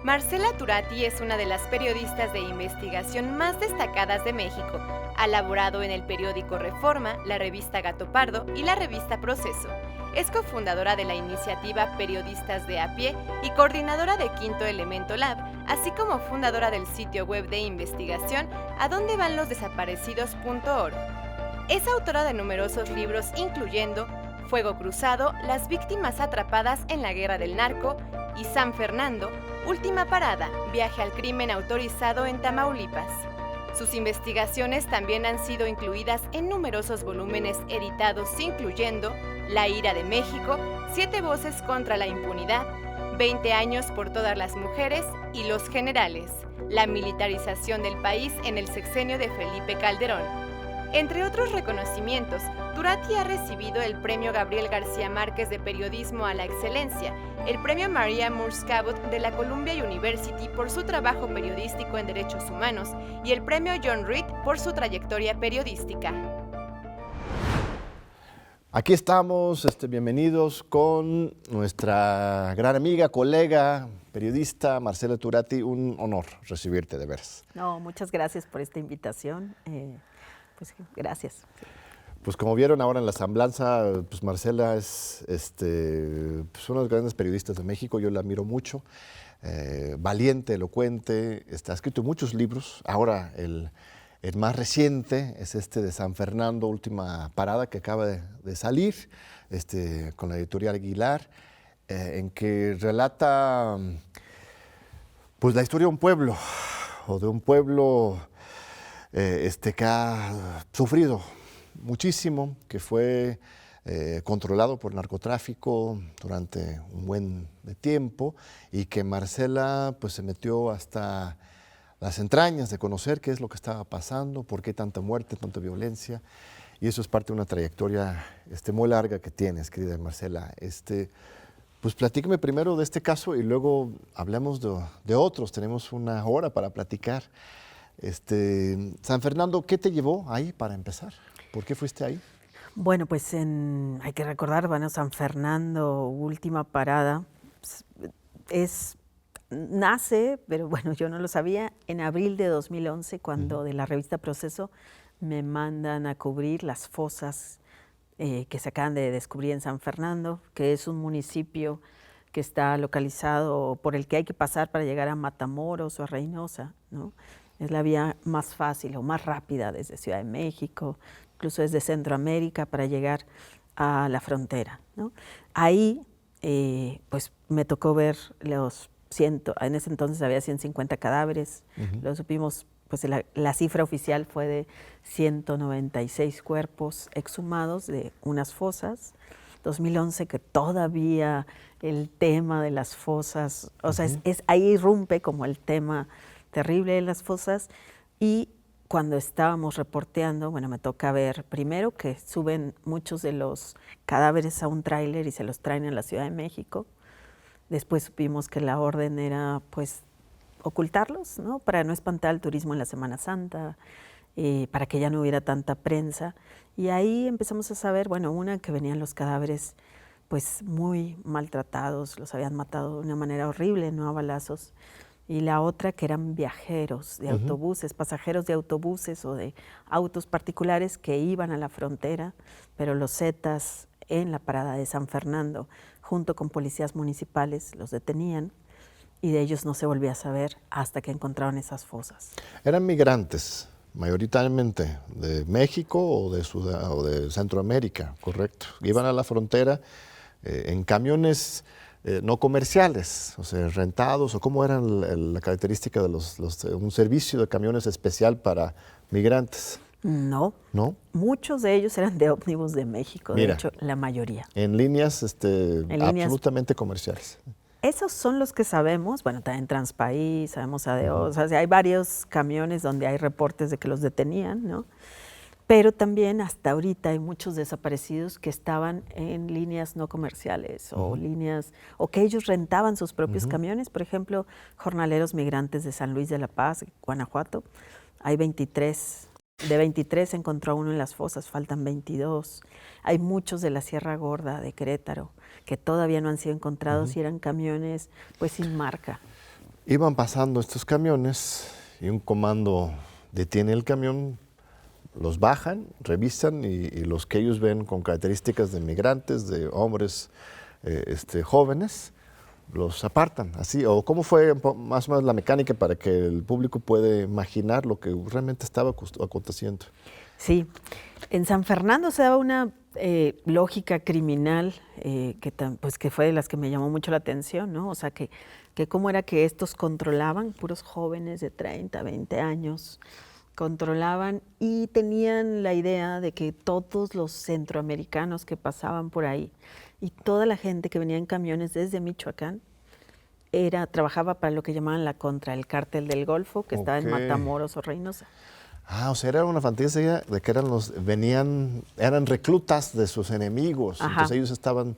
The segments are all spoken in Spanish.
Marcela Turati es una de las periodistas de investigación más destacadas de México. Ha laborado en el periódico Reforma, la revista Gato Pardo y la revista Proceso. Es cofundadora de la iniciativa Periodistas de a Pie y coordinadora de Quinto Elemento Lab, así como fundadora del sitio web de investigación adondevanlosdesaparecidos.org. Es autora de numerosos libros incluyendo Fuego Cruzado, Las víctimas atrapadas en la guerra del narco y San Fernando, Última parada, viaje al crimen autorizado en Tamaulipas. Sus investigaciones también han sido incluidas en numerosos volúmenes editados incluyendo La ira de México, 7 voces contra la impunidad, 20 años por todas las mujeres y Los generales, la militarización del país en el sexenio de Felipe Calderón. Entre otros reconocimientos, Turati ha recibido el Premio Gabriel García Márquez de Periodismo a la Excelencia, el Premio Maria Moores Cabot de la Columbia University por su trabajo periodístico en derechos humanos y el Premio John Reed por su trayectoria periodística. Aquí estamos, bienvenidos con nuestra gran amiga, colega, periodista Marcela Turati. Un honor recibirte, de veras. No, muchas gracias por esta invitación. Pues gracias. Pues como vieron ahora en la semblanza, pues Marcela es pues uno de los grandes periodistas de México, yo la admiro mucho, valiente, elocuente, ha escrito muchos libros. Ahora el más reciente es de San Fernando, Última parada, que acaba de salir, con la editorial Aguilar, en que relata pues la historia de un pueblo, que ha sufrido muchísimo, que fue controlado por el narcotráfico durante un buen tiempo y que Marcela pues se metió hasta las entrañas de conocer qué es lo que estaba pasando, por qué tanta muerte, tanta violencia, y eso es parte de una trayectoria muy larga que tienes, querida Marcela. Pues platícame primero de este caso y luego hablemos de otros. Tenemos una hora para platicar. San Fernando, ¿qué te llevó ahí para empezar? ¿Por qué fuiste ahí? Bueno, pues hay que recordar, San Fernando, Última parada, nace, pero bueno, yo no lo sabía, en abril de 2011, cuando de la revista Proceso me mandan a cubrir las fosas que se acaban de descubrir en San Fernando, que es un municipio que está localizado por el que hay que pasar para llegar a Matamoros o a Reynosa, ¿no? Es la vía más fácil o más rápida desde Ciudad de México, incluso desde Centroamérica para llegar a la frontera, ¿no? Ahí pues me tocó ver en ese entonces había 150 cadáveres, lo supimos, pues la cifra oficial fue de 196 cuerpos exhumados de unas fosas. 2011, que todavía el tema de las fosas, o sea, ahí irrumpe como el tema terrible de las fosas, y cuando estábamos reporteando, bueno, me toca ver primero que suben muchos de los cadáveres a un tráiler y se los traen a la Ciudad de México. Después supimos que la orden era, pues, ocultarlos, ¿no? Para no espantar el turismo en la Semana Santa, para que ya no hubiera tanta prensa. Y ahí empezamos a saber, bueno, que venían los cadáveres, pues, muy maltratados, los habían matado de una manera horrible, no a balazos. Y la otra que eran viajeros de autobuses, pasajeros de autobuses o de autos particulares que iban a la frontera, pero los zetas en la parada de San Fernando, junto con policías municipales, los detenían y de ellos no se volvía a saber hasta que encontraron esas fosas. ¿Eran migrantes mayoritariamente de México o de Centroamérica, correcto? Iban a la frontera en camiones no comerciales, o sea, rentados, o cómo eran la característica de un servicio de camiones especial para migrantes. No. ¿No? Muchos de ellos eran de ómnibus de México, de hecho, la mayoría. En líneas absolutamente comerciales. Esos son los que sabemos, bueno, también Transpaís, sabemos ADO, o sea, hay varios camiones donde hay reportes de que los detenían, ¿no? Pero también hasta ahorita hay muchos desaparecidos que estaban en líneas no comerciales o líneas, o que ellos rentaban sus propios camiones. Por ejemplo, jornaleros migrantes de San Luis de la Paz, Guanajuato, hay 23. De 23 se encontró uno en las fosas, faltan 22. Hay muchos de la Sierra Gorda, de Querétaro, que todavía no han sido encontrados y eran camiones pues sin marca. Iban pasando estos camiones y un comando detiene el camión, los bajan, revisan y los que ellos ven con características de migrantes, de hombres jóvenes, los apartan, así. ¿O cómo fue más o menos la mecánica para que el público pueda imaginar lo que realmente estaba aconteciendo? Sí, en San Fernando se daba una lógica criminal que fue de las que me llamó mucho la atención, ¿no? O sea, que cómo era que estos controlaban, puros jóvenes de 30, 20 años, controlaban y tenían la idea de que todos los centroamericanos que pasaban por ahí y toda la gente que venía en camiones desde Michoacán trabajaba para lo que llamaban la Contra, el Cártel del Golfo, que estaba en Matamoros o Reynosa. O sea, era una fantasía de que eran reclutas de sus enemigos. Ajá. Entonces ellos estaban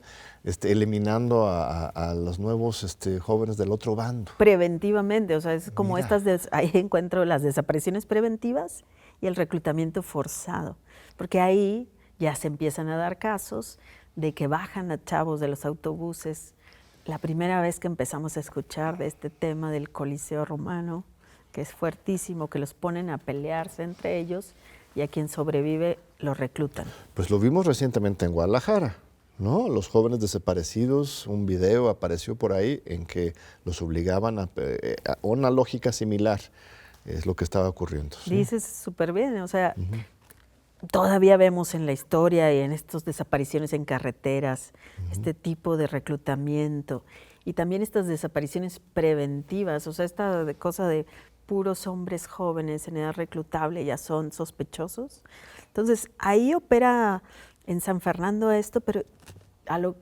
eliminando a los nuevos jóvenes del otro bando. Preventivamente, o sea, es como ahí encuentro las desapariciones preventivas y el reclutamiento forzado, porque ahí ya se empiezan a dar casos de que bajan a chavos de los autobuses. La primera vez que empezamos a escuchar de este tema del Coliseo Romano, que es fuertísimo, que los ponen a pelearse entre ellos y a quien sobrevive lo reclutan. Pues lo vimos recientemente en Guadalajara, ¿no? Los jóvenes desaparecidos, un video apareció por ahí en que los obligaban a una lógica similar, es lo que estaba ocurriendo. ¿Sí? Dices súper bien, o sea, todavía vemos en la historia y en estas desapariciones en carreteras, este tipo de reclutamiento y también estas desapariciones preventivas, o sea, esta cosa de puros hombres jóvenes en edad reclutable ya son sospechosos. Entonces, ahí opera en San Fernando esto, pero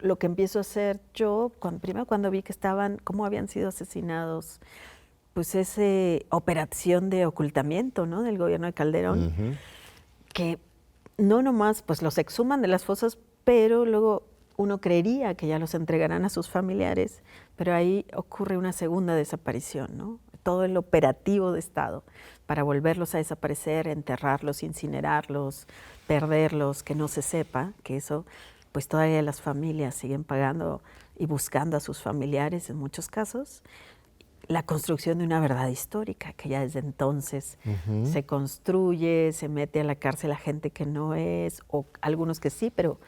lo que empiezo a hacer yo, primero cuando vi que cómo habían sido asesinados, pues esa operación de ocultamiento, ¿no?, del gobierno de Calderón, que no nomás pues los exhuman de las fosas, pero luego uno creería que ya los entregarán a sus familiares, pero ahí ocurre una segunda desaparición, ¿no? Todo el operativo de Estado para volverlos a desaparecer, enterrarlos, incinerarlos, perderlos, que no se sepa, que eso, pues todavía las familias siguen pagando y buscando a sus familiares en muchos casos. La construcción de una verdad histórica, que ya desde entonces se construye, se mete a la cárcel a gente que no es, o algunos que sí, pero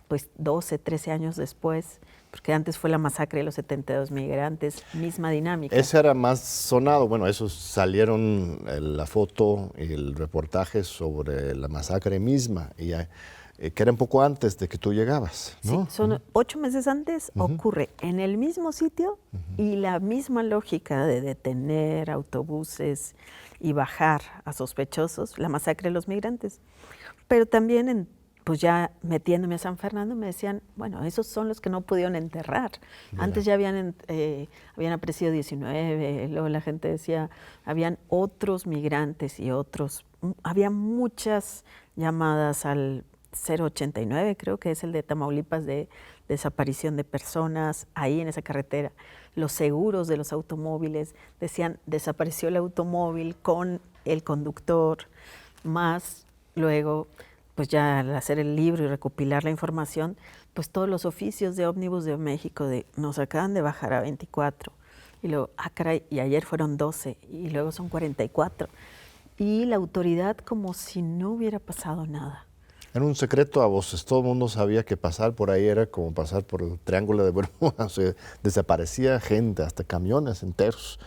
pues 12, 13 años después, porque antes fue la masacre de los 72 migrantes, misma dinámica. Ese era más sonado, bueno, esos salieron la foto y el reportaje sobre la masacre misma, y que era un poco antes de que tú llegabas, ¿no? Sí, son 8 meses antes, ocurre en el mismo sitio y la misma lógica de detener autobuses y bajar a sospechosos, la masacre de los migrantes. Pero también pues ya metiéndome a San Fernando me decían, bueno, esos son los que no pudieron enterrar. Mira. Antes ya habían aparecido 19, luego la gente decía, habían otros migrantes y otros, había muchas llamadas al 089, creo que es el de Tamaulipas, de desaparición de personas ahí en esa carretera. Los seguros de los automóviles decían, desapareció el automóvil con el conductor, más luego, pues ya al hacer el libro y recopilar la información, pues todos los oficios de Ómnibus de México nos acaban de bajar a 24, y luego, caray, y ayer fueron 12, y luego son 44, y la autoridad como si no hubiera pasado nada. Era un secreto a voces, todo el mundo sabía que pasar por ahí era como pasar por el Triángulo de Bermuda, o sea, desaparecía gente, hasta camiones enteros,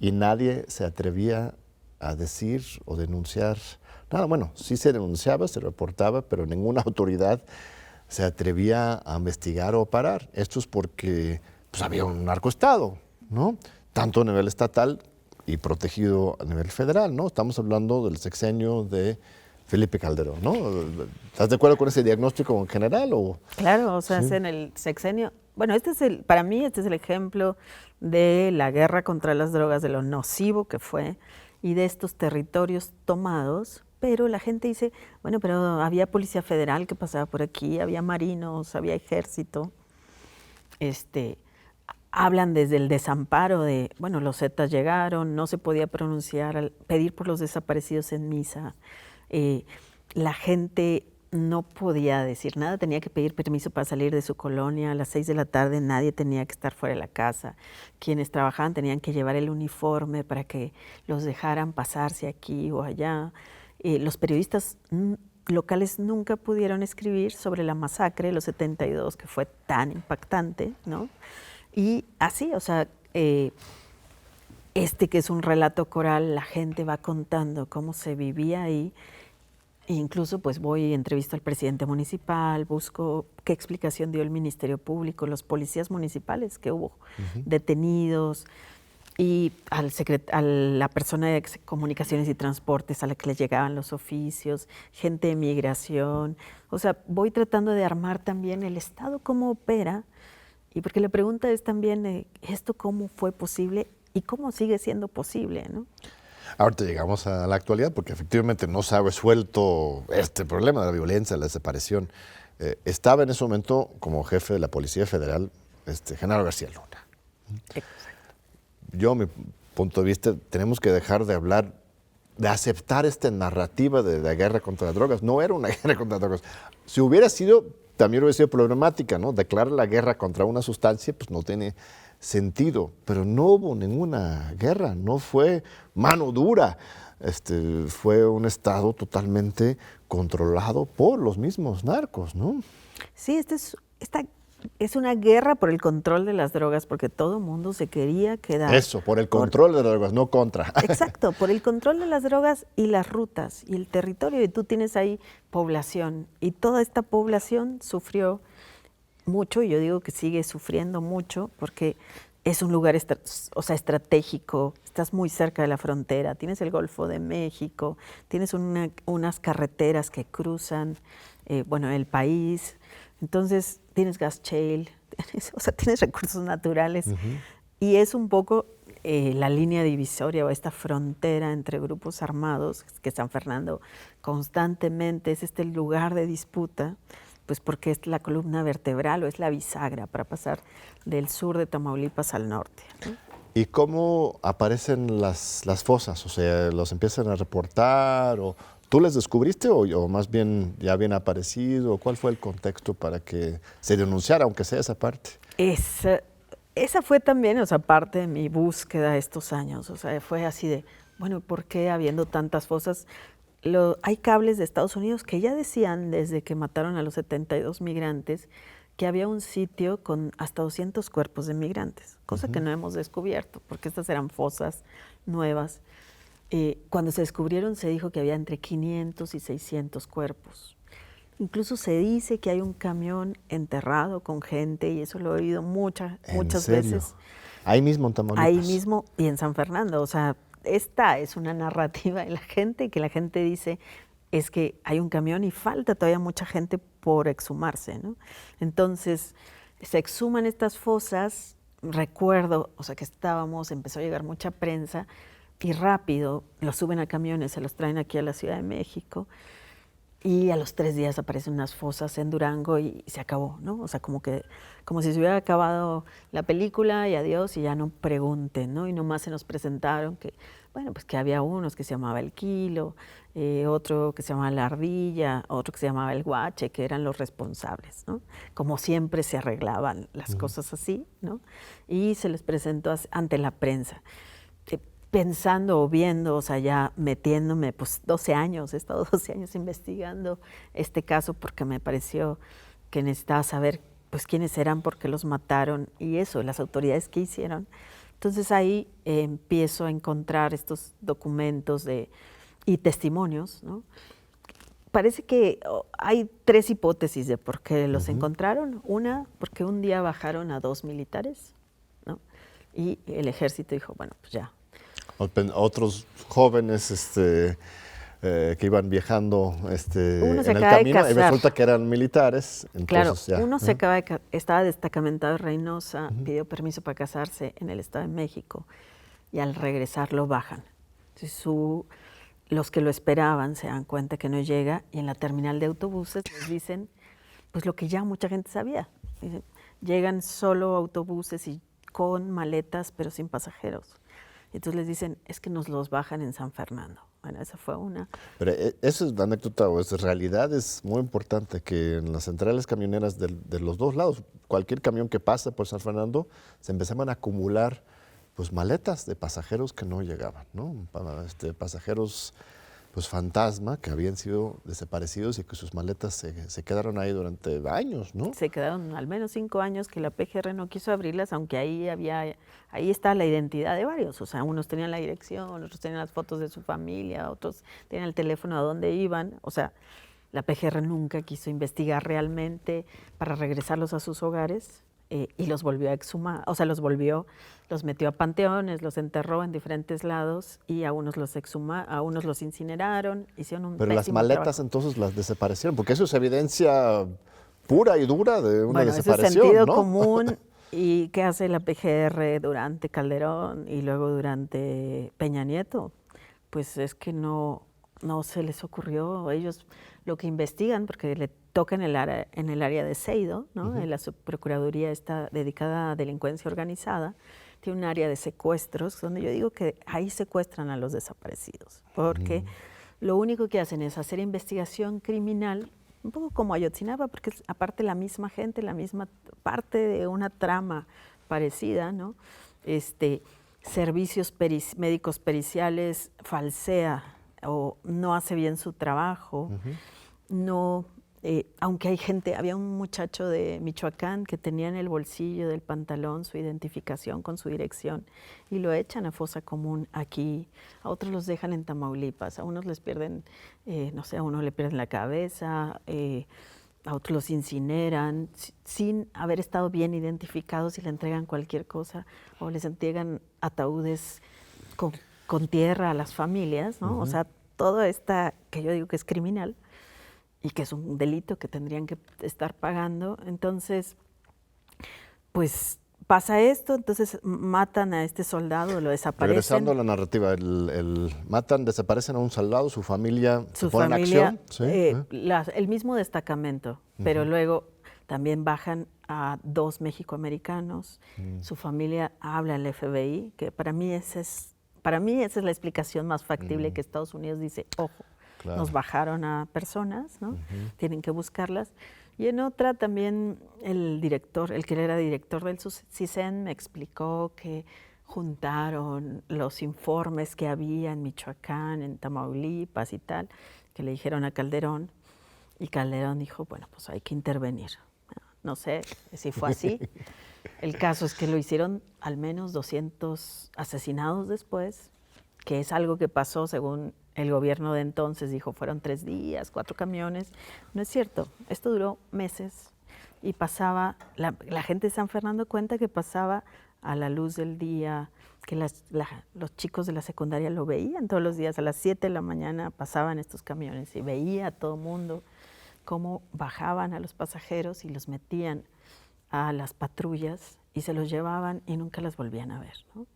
y nadie se atrevía a decir o denunciar nada. Bueno, sí se denunciaba, se reportaba, pero ninguna autoridad se atrevía a investigar o parar. Esto es porque pues, había un narcoestado, ¿no? Tanto a nivel estatal y protegido a nivel federal, ¿no? Estamos hablando del sexenio de Felipe Calderón, ¿no? ¿Estás de acuerdo con ese diagnóstico en general? Claro, o sea, ¿sí? Es en el sexenio. Bueno, para mí este es el ejemplo de la guerra contra las drogas, de lo nocivo que fue y de estos territorios tomados. Pero la gente dice, bueno, pero había Policía Federal que pasaba por aquí, había marinos, había ejército. Hablan desde el desamparo de, bueno, los Zetas llegaron, no se podía pronunciar, pedir por los desaparecidos en misa. La gente no podía decir nada, tenía que pedir permiso para salir de su colonia. A las 6 de la tarde nadie tenía que estar fuera de la casa. Quienes trabajaban tenían que llevar el uniforme para que los dejaran pasarse aquí o allá. Los periodistas locales nunca pudieron escribir sobre la masacre de los 72, que fue tan impactante, ¿no? Y así, o sea, que es un relato coral, la gente va contando cómo se vivía ahí. E incluso pues voy y entrevisto al presidente municipal, busco qué explicación dio el Ministerio Público, los policías municipales que hubo detenidos, y a la persona de comunicaciones y transportes a la que le llegaban los oficios, gente de migración. O sea, voy tratando de armar también el Estado cómo opera, y porque la pregunta es también esto cómo fue posible y cómo sigue siendo posible, ¿no? Ahorita llegamos a la actualidad porque efectivamente no se ha resuelto este problema de la violencia, la desaparición. Estaba en ese momento como jefe de la Policía Federal Genaro García Luna. Exacto. Yo, mi punto de vista, tenemos que dejar de hablar, de aceptar esta narrativa de la guerra contra las drogas. No era una guerra contra las drogas. Si hubiera sido, también hubiera sido problemática, ¿no? Declarar la guerra contra una sustancia, pues no tiene sentido. Pero no hubo ninguna guerra, no fue mano dura. Fue un Estado totalmente controlado por los mismos narcos, ¿no? Sí, esta es una guerra por el control de las drogas, porque todo el mundo se quería quedar. Eso, por el control de las drogas, no contra. Exacto, por el control de las drogas y las rutas y el territorio. Y tú tienes ahí población, y toda esta población sufrió mucho, y yo digo que sigue sufriendo mucho, porque es un lugar estratégico, estás muy cerca de la frontera, tienes el Golfo de México, tienes unas carreteras que cruzan el país. Entonces tienes gas shale, tienes recursos naturales, y es un poco la línea divisoria o esta frontera entre grupos armados, que San Fernando constantemente es este lugar de disputa, pues porque es la columna vertebral o es la bisagra para pasar del sur de Tamaulipas al norte, ¿no? ¿Y cómo aparecen las fosas? O sea, ¿los empiezan a reportar o tú les descubriste o más bien ya habían aparecido? ¿Cuál fue el contexto para que se denunciara, aunque sea esa parte? Esa fue también, parte de mi búsqueda estos años. Fue así de, ¿por qué habiendo tantas fosas? Hay cables de Estados Unidos que ya decían desde que mataron a los 72 migrantes que había un sitio con hasta 200 cuerpos de migrantes, cosa que no hemos descubierto, porque estas eran fosas nuevas. Cuando se descubrieron se dijo que había entre 500 y 600 cuerpos. Incluso se dice que hay un camión enterrado con gente, y eso lo he oído muchas veces. Ahí mismo en Tamaulipas. Ahí mismo y en San Fernando. Esta es una narrativa de la gente, que la gente dice es que hay un camión y falta todavía mucha gente por exhumarse, ¿no? Entonces, se exhuman estas fosas. Recuerdo, que empezó a llegar mucha prensa, y rápido los suben a camiones, se los traen aquí a la Ciudad de México, y a los 3 días aparecen unas fosas en Durango y se acabó, ¿no? Como si se hubiera acabado la película y adiós, y ya no pregunten, ¿no? Y nomás se nos presentaron que había unos que se llamaba El Kilo, otro que se llamaba La Ardilla, otro que se llamaba El Guache, que eran los responsables, ¿no? Como siempre se arreglaban las cosas así, ¿no? Y se les presentó ante la prensa. Pensando o viendo, ya metiéndome, 12 años, he estado 12 años investigando este caso, porque me pareció que necesitaba saber quiénes eran, por qué los mataron, y eso, las autoridades qué hicieron. Entonces ahí empiezo a encontrar estos documentos y testimonios, ¿no? Parece que hay 3 hipótesis de por qué los encontraron. Una, porque un día bajaron a 2 militares, ¿no? Y el ejército dijo, ya. Otros jóvenes que iban viajando en el camino, y resulta que eran militares. Entonces, claro, uno estaba destacamentado de Reynosa, pidió permiso para casarse en el Estado de México, y al regresar lo bajan. Entonces, los que lo esperaban se dan cuenta que no llega, y en la terminal de autobuses les dicen lo que ya mucha gente sabía. Dicen, llegan solo autobuses y con maletas, pero sin pasajeros. Entonces les dicen, es que nos los bajan en San Fernando. Bueno, esa fue una. Pero eso es anécdota o es realidad, es muy importante que en las centrales camioneras de los dos lados, cualquier camión que pase por San Fernando, se empezaban a acumular pues maletas de pasajeros que no llegaban, ¿no? Pasajeros pues fantasma que habían sido desaparecidos y que sus maletas se quedaron ahí durante años, ¿no? Se quedaron al menos 5 años que la PGR no quiso abrirlas, aunque ahí está la identidad de varios. O sea, unos tenían la dirección, otros tenían las fotos de su familia, otros tenían el teléfono a dónde iban. O sea, la PGR nunca quiso investigar realmente para regresarlos a sus hogares y los volvió a exhumar. O sea, los metió a panteones, los enterró en diferentes lados y a unos los incineraron, hicieron un Pero las maletas trabajo. entonces las desaparecieron, porque eso es evidencia pura y dura de una Bueno, desaparición, eso es sentido ¿no? común. ¿Y qué hace la PGR durante Calderón y luego durante Peña Nieto? Pues es que no se les ocurrió. Ellos lo que investigan, porque le toca en el área de Seido, ¿no? La subprocuraduría está dedicada a delincuencia organizada, tiene un área de secuestros, donde yo digo que ahí secuestran a los desaparecidos, porque lo único que hacen es hacer investigación criminal, un poco como Ayotzinapa, porque es aparte la misma gente, la misma parte de una trama parecida, ¿no? Servicios médicos periciales falsea o no hace bien su trabajo, no, aunque había un muchacho de Michoacán que tenía en el bolsillo del pantalón su identificación con su dirección y lo echan a fosa común aquí, a otros los dejan en Tamaulipas, a unos les pierden, no sé, a uno le pierden la cabeza, a otros los incineran sin haber estado bien identificados y le entregan cualquier cosa o les entregan ataúdes con tierra a las familias, ¿no? O sea, todo esta que yo digo que es criminal y que es un delito que tendrían que estar pagando. Entonces, pues pasa esto, entonces matan a este soldado, lo desaparecen. Regresando a la narrativa, desaparecen a un soldado, su familia se pone en acción. ¿Sí? El mismo destacamento, pero luego también bajan a 2 mexicoamericanos, su familia habla al FBI, que para mí esa es la explicación más factible, que Estados Unidos dice, ojo, claro, nos bajaron a personas, ¿no? Tienen que buscarlas. Y en otra también el que era director del CISEN me explicó que juntaron los informes que había en Michoacán, en Tamaulipas y tal, que le dijeron a Calderón, y Calderón dijo, bueno, pues hay que intervenir. No sé si fue así. El caso es que lo hicieron al menos 200 asesinados después, que es algo que pasó según el gobierno de entonces, dijo, fueron 3 días, 4 camiones. No es cierto, esto duró meses y pasaba, la gente de San Fernando cuenta que pasaba a la luz del día, que los chicos de la secundaria lo veían todos los días, a las 7 de la mañana pasaban estos camiones y veía a todo mundo cómo bajaban a los pasajeros y los metían a las patrullas y se los llevaban y nunca las volvían a ver, ¿no?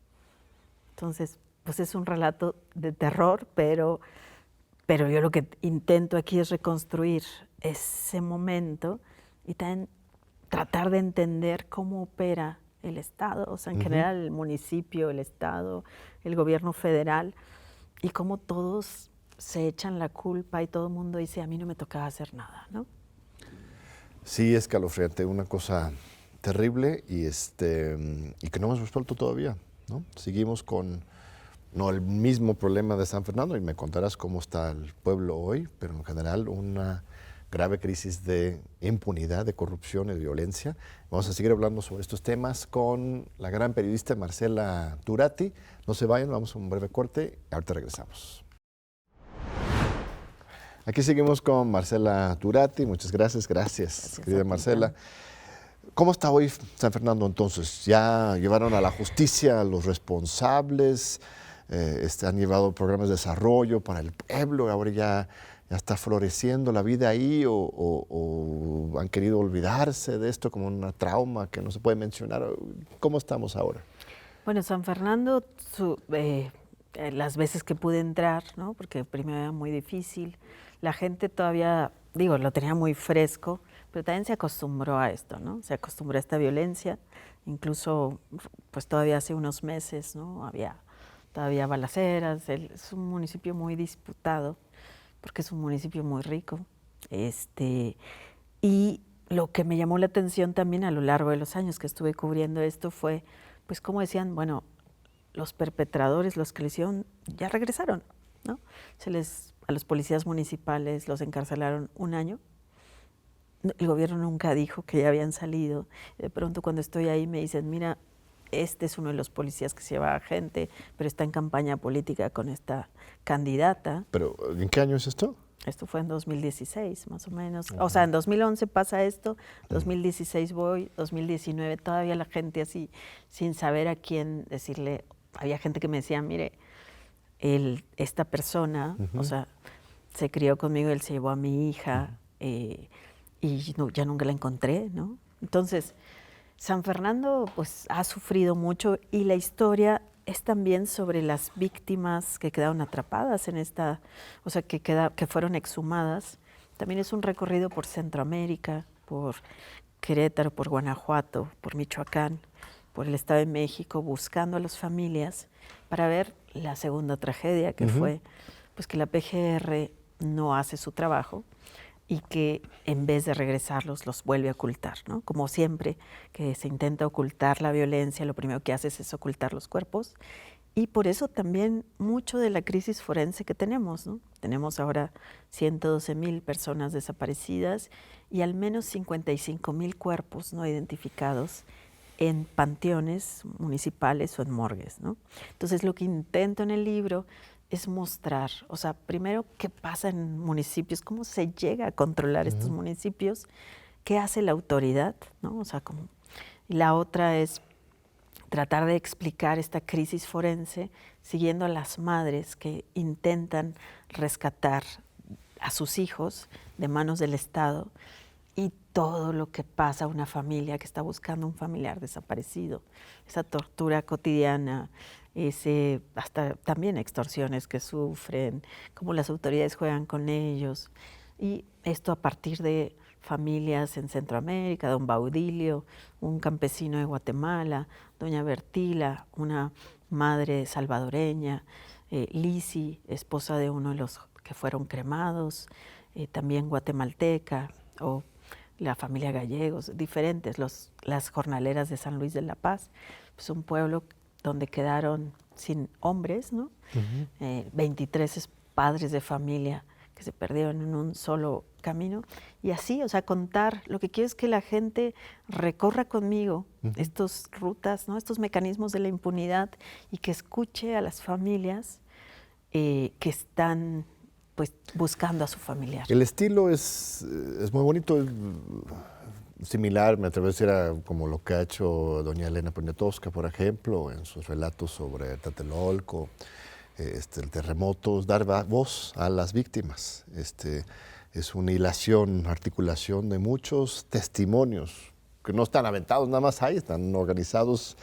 Entonces, pues es un relato de terror, pero yo lo que intento aquí es reconstruir ese momento y también tratar de entender cómo opera el Estado, o sea, en general el municipio, el Estado, el gobierno federal, y cómo todos se echan la culpa y todo el mundo dice, a mí no me tocaba hacer nada, ¿no? Sí, escalofriante, una cosa terrible y que no hemos resuelto todavía, ¿no? Seguimos con no el mismo problema de San Fernando, y me contarás cómo está el pueblo hoy, pero en general una grave crisis de impunidad, de corrupción y de violencia. Vamos a seguir hablando sobre estos temas con la gran periodista Marcela Turati. No se vayan, vamos a un breve corte y ahorita regresamos. Aquí seguimos con Marcela Turati. Muchas gracias, querida Marcela. ¿Cómo está hoy San Fernando entonces? ¿Ya llevaron a la justicia a los responsables? Han llevado programas de desarrollo para el pueblo, ahora ya está floreciendo la vida ahí, o han querido olvidarse de esto como una trauma que no se puede mencionar. ¿Cómo estamos ahora? Bueno, San Fernando, las veces que pude entrar, ¿no? Porque primero era muy difícil, la gente todavía, lo tenía muy fresco, pero también se acostumbró a esto, ¿no? Se acostumbró a esta violencia, incluso pues todavía hace unos meses, ¿no? Había todavía balaceras. Es un municipio muy disputado porque es un municipio muy rico. Y lo que me llamó la atención también a lo largo de los años que estuve cubriendo esto fue, pues como decían, bueno, los perpetradores, los que lo hicieron, ya regresaron, ¿no? A los policías municipales los encarcelaron 1 año. El gobierno nunca dijo que ya habían salido. De pronto cuando estoy ahí me dicen, mira, este es uno de los policías que se lleva gente, pero está en campaña política con esta candidata. ¿Pero en qué año es esto? Esto fue en 2016, más o menos. O sea, en 2011 pasa esto, 2016 voy, 2019 todavía la gente así, sin saber a quién decirle. Había gente que me decía, mire, esta persona, o sea, se crió conmigo, él se llevó a mi hija y ya nunca la encontré, ¿no? Entonces, San Fernando pues ha sufrido mucho y la historia es también sobre las víctimas que quedaron atrapadas en esta, o sea, que fueron exhumadas. También es un recorrido por Centroamérica, por Querétaro, por Guanajuato, por Michoacán, por el Estado de México, buscando a las familias para ver la segunda tragedia que fue pues que la PGR no hace su trabajo y que en vez de regresarlos los vuelve a ocultar, ¿no? Como siempre que se intenta ocultar la violencia, lo primero que haces es ocultar los cuerpos y por eso también mucho de la crisis forense que tenemos, ¿no? Tenemos ahora 112,000 personas desaparecidas y al menos 55,000 cuerpos no identificados en panteones municipales o en morgues, ¿no? Entonces lo que intento en el libro es mostrar, o sea, primero qué pasa en municipios, cómo se llega a controlar estos municipios, qué hace la autoridad, ¿no? O sea, y la otra es tratar de explicar esta crisis forense siguiendo a las madres que intentan rescatar a sus hijos de manos del Estado y todo lo que pasa a una familia que está buscando un familiar desaparecido, esa tortura cotidiana, hasta también extorsiones que sufren, cómo las autoridades juegan con ellos. Y esto a partir de familias en Centroamérica, don Baudilio, un campesino de Guatemala, doña Bertila, una madre salvadoreña, Lisi, esposa de uno de los que fueron cremados, también guatemalteca, o la familia Gallegos, diferentes, las jornaleras de San Luis de la Paz, pues un pueblo donde quedaron sin hombres, ¿no? 23 padres de familia que se perdieron en un solo camino. Y así, o sea, contar, lo que quiero es que la gente recorra conmigo estas rutas, ¿no? Estos mecanismos de la impunidad y que escuche a las familias que están pues buscando a su familiar. El estilo es muy bonito, es similar, me atrevo a decir, como lo que ha hecho doña Elena Poniatowska, por ejemplo, en sus relatos sobre Tlatelolco, el terremoto, dar voz a las víctimas. Es una hilación, articulación de muchos testimonios que no están aventados nada más ahí, están organizados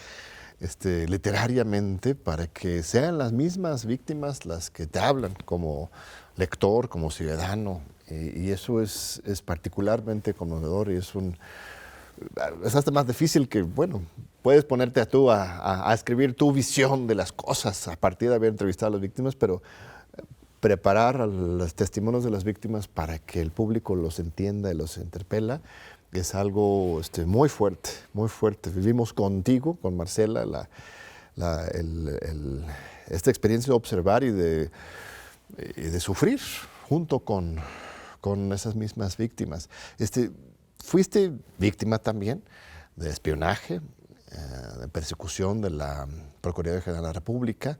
literariamente para que sean las mismas víctimas las que te hablan como lector, como ciudadano, y eso es particularmente conmovedor y es hasta más difícil que, bueno, puedes ponerte a escribir tu visión de las cosas a partir de haber entrevistado a las víctimas, pero preparar a los testimonios de las víctimas para que el público los entienda y los interpela es algo muy fuerte, muy fuerte. Vivimos contigo, con Marcela, esta experiencia de observar y de sufrir junto con esas mismas víctimas. Fuiste víctima también de espionaje, de persecución de la Procuraduría General de la República,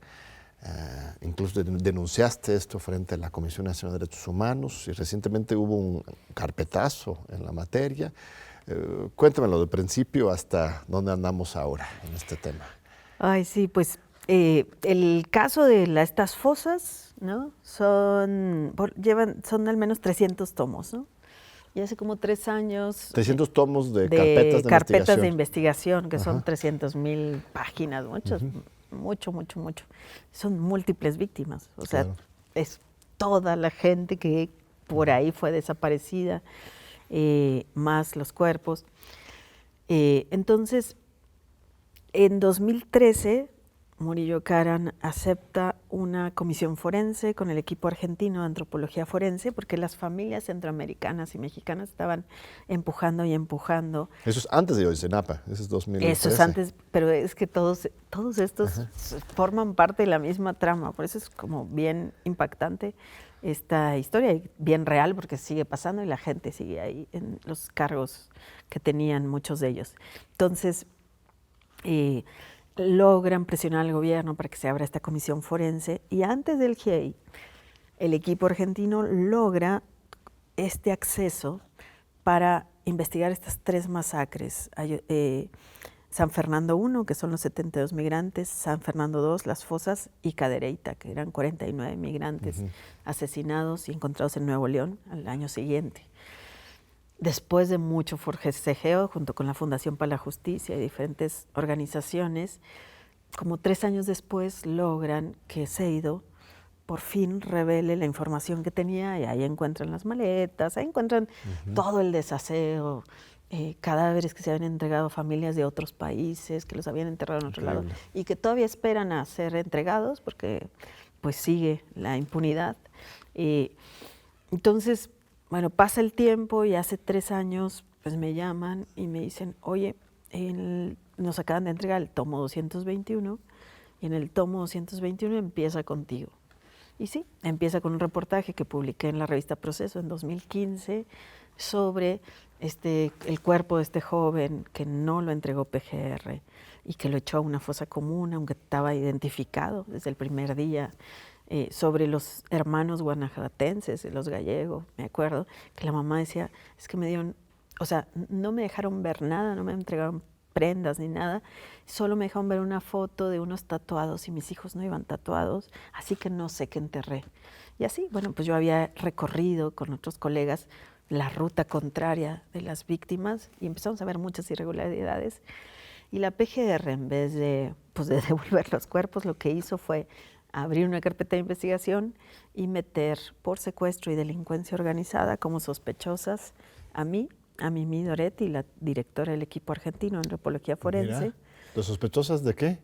incluso denunciaste esto frente a la Comisión Nacional de Derechos Humanos y recientemente hubo un carpetazo en la materia. Cuéntamelo del principio hasta dónde andamos ahora en este tema. Ay, sí, pues el caso de estas fosas, ¿no? Son al menos 300 tomos, ¿no? Y hace como 3 años... 300 tomos de carpetas de investigación, que son 300,000 páginas, mucho. Son múltiples víctimas, o sea, claro. Es toda la gente que por ahí fue desaparecida, más los cuerpos. Entonces, en 2013 Murillo Karam acepta una comisión forense con el equipo argentino de antropología forense, porque las familias centroamericanas y mexicanas estaban empujando y empujando. Eso es antes de Ayotzinapa, eso es 2013. Eso es antes, pero es que todos estos forman parte de la misma trama, por eso es como bien impactante esta historia y bien real, porque sigue pasando y la gente sigue ahí en los cargos que tenían muchos de ellos. Entonces, logran presionar al gobierno para que se abra esta comisión forense y antes del GIEI, el equipo argentino logra este acceso para investigar estas 3 masacres. San Fernando I, que son los 72 migrantes, San Fernando II, las fosas, y Cadereyta, que eran 49 migrantes asesinados y encontrados en Nuevo León al año siguiente. Después de mucho forcejeo, junto con la Fundación para la Justicia y diferentes organizaciones, como 3 años después logran que Seido por fin revele la información que tenía y ahí encuentran las maletas, ahí encuentran todo el desaseo, cadáveres que se habían entregado a familias de otros países, que los habían enterrado en otro lado y que todavía esperan a ser entregados porque pues sigue la impunidad. Entonces, bueno, pasa el tiempo y hace 3 años pues me llaman y me dicen, oye, nos acaban de entregar el tomo 221 y en el tomo 221 empieza contigo. Y sí, empieza con un reportaje que publiqué en la revista Proceso en 2015 sobre el cuerpo de este joven que no lo entregó PGR y que lo echó a una fosa común, aunque estaba identificado desde el primer día. Sobre los hermanos guanajuatenses, los gallegos, me acuerdo, que la mamá decía, es que me dieron, o sea, no me dejaron ver nada, no me entregaron prendas ni nada, solo me dejaron ver una foto de unos tatuados y mis hijos no iban tatuados, así que no sé qué enterré. Y así, bueno, pues yo había recorrido con otros colegas la ruta contraria de las víctimas y empezamos a ver muchas irregularidades. Y la PGR, en vez de devolver los cuerpos, lo que hizo fue abrir una carpeta de investigación y meter por secuestro y delincuencia organizada como sospechosas a mí, a Mimi Doretti, la directora del equipo argentino en antropología forense. Mira, ¿los sospechosas de qué?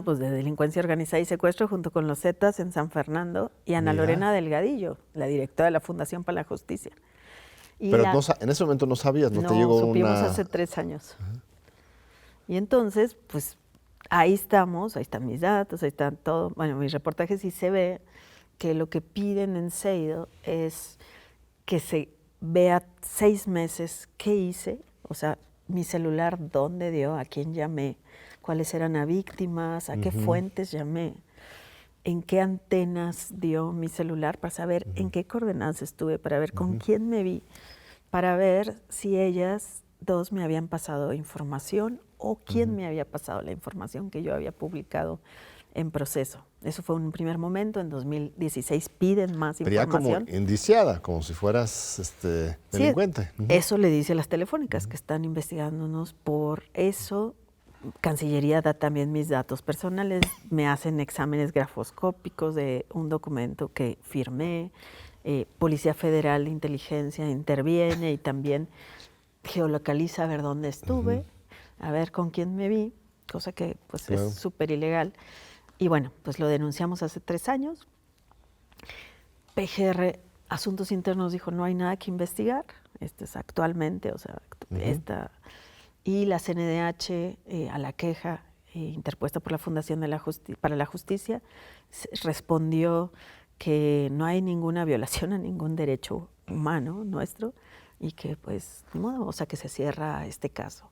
Pues de delincuencia organizada y secuestro junto con los Zetas en San Fernando y Ana Lorena Delgadillo, la directora de la Fundación para la Justicia. Pero en ese momento no sabías, no te llegó supimos hace 3 años. Y entonces, pues ahí están mis datos, ahí están todo, bueno, mis reportajes, y se ve que lo que piden en Seido es que se vea 6 meses qué hice, o sea, mi celular, dónde dio, a quién llamé, cuáles eran las víctimas, a qué fuentes llamé, en qué antenas dio mi celular, para saber en qué coordenadas estuve, para ver con quién me vi, para ver si ellas 2 me habían pasado información o quién me había pasado la información que yo había publicado en Proceso. Eso fue un primer momento. En 2016 piden más información. Pero ya como indiciada, como si fueras delincuente. Sí, eso le dice a las telefónicas que están investigándonos por eso. Cancillería da también mis datos personales, me hacen exámenes grafoscópicos de un documento que firmé, Policía Federal de Inteligencia interviene y también geolocaliza a ver dónde estuve, a ver con quién me vi, cosa que pues es súper ilegal. Y bueno, pues lo denunciamos hace 3 años. PGR, Asuntos Internos, dijo no hay nada que investigar, es actualmente, o sea, y la CNDH a la queja interpuesta por la Fundación para la Justicia respondió que no hay ninguna violación a ningún derecho humano nuestro y que pues, ni modo, o sea, que se cierra este caso.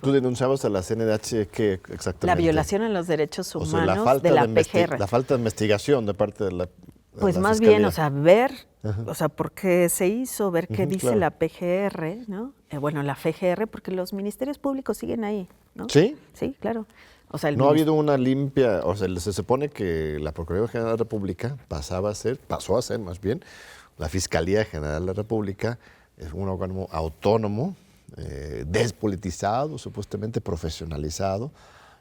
¿Tú denunciabas a la CNDH qué exactamente? La violación a los derechos humanos, o sea, la falta de la PGR. La falta de investigación de parte de la Pues la más Fiscalía. bien, o sea, ver, o sea, por qué se hizo, ver qué dice la PGR, ¿no? Bueno, la FGR, porque los ministerios públicos siguen ahí, ¿no? ¿Sí? Sí, claro. O sea, no ha habido una limpia, o sea, se supone que la Procuraduría General de la República pasó a ser más bien, la Fiscalía General de la República es un órgano autónomo, despolitizado, supuestamente profesionalizado,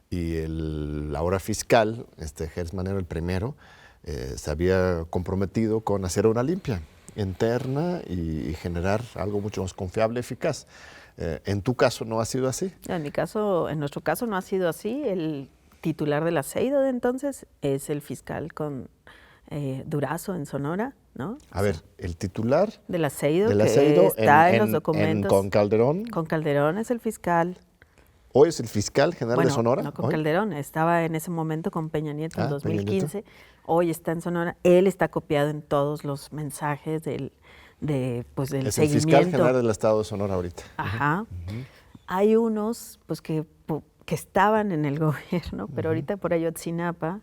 y el ahora fiscal, Gers Manero, el primero, se había comprometido con hacer una limpia interna y generar algo mucho más confiable, eficaz. ¿En tu caso no ha sido así? En nuestro caso no ha sido así. El titular del Aceido de entonces es el fiscal con Durazo en Sonora, ¿no? A ver, el titular del Aceido, del que Aceido está en los documentos. con Calderón. Con Calderón es el fiscal. ¿Hoy es el fiscal general de Sonora? No con ¿Hoy? Calderón, estaba en ese momento con Peña Nieto en 2015. Hoy está en Sonora. Él está copiado en todos los mensajes del es seguimiento. El fiscal general del estado de Sonora ahorita. Ajá. Hay unos pues que estaban en el gobierno, pero ahorita por Ayotzinapa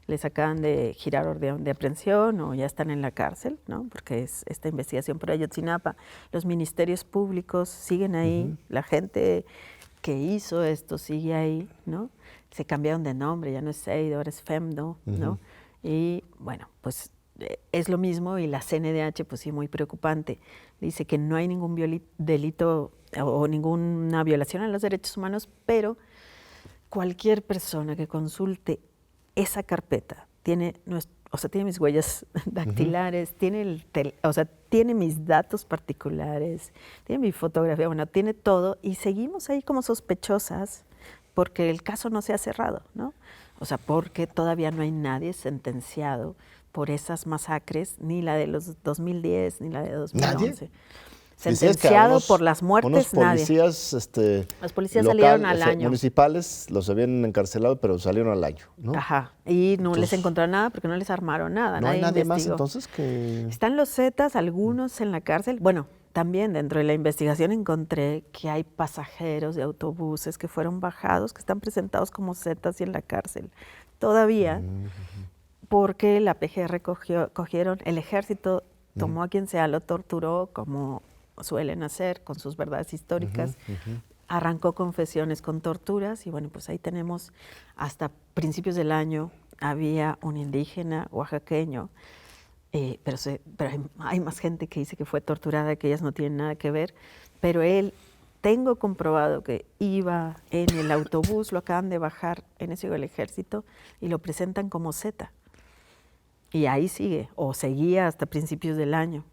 les acaban de girar orden de aprehensión o ya están en la cárcel, ¿no? Porque es esta investigación por Ayotzinapa. Los ministerios públicos siguen ahí, la gente que hizo esto sigue ahí, ¿no? Se cambiaron de nombre, ya no es Aceido, ahora es FEMDO, ¿no? Y bueno, pues es lo mismo y la CNDH, pues sí, muy preocupante. Dice que no hay ningún delito o ninguna violación a los derechos humanos, pero cualquier persona que consulte esa carpeta tiene mis huellas dactilares, tiene tiene mis datos particulares, tiene mi fotografía, bueno, tiene todo y seguimos ahí como sospechosas porque el caso no se ha cerrado, ¿no? O sea, porque todavía no hay nadie sentenciado por esas masacres, ni la de los 2010, ni la de 2011. ¿Nadie? Sentenciado por las muertes, policías, nadie. Los policías salieron al año. Municipales los habían encarcelado, pero salieron al año, ¿no? Ajá, y no les encontraron nada porque no les armaron nada. ¿No hay nadie investigó. más entonces que...? Están los Zetas, algunos en la cárcel. Bueno, también dentro de la investigación encontré que hay pasajeros de autobuses que fueron bajados, que están presentados como Zetas y en la cárcel. Todavía, porque la PGR cogieron, el ejército tomó a quien sea, lo torturó como suelen hacer con sus verdades históricas, arrancó confesiones con torturas y bueno, pues ahí tenemos hasta principios del año había un indígena oaxaqueño, pero hay más gente que dice que fue torturada, que ellas no tienen nada que ver, pero él, tengo comprobado que iba en el autobús, lo acaban de bajar en ese del ejército y lo presentan como Zeta. Y ahí sigue, o seguía hasta principios del año.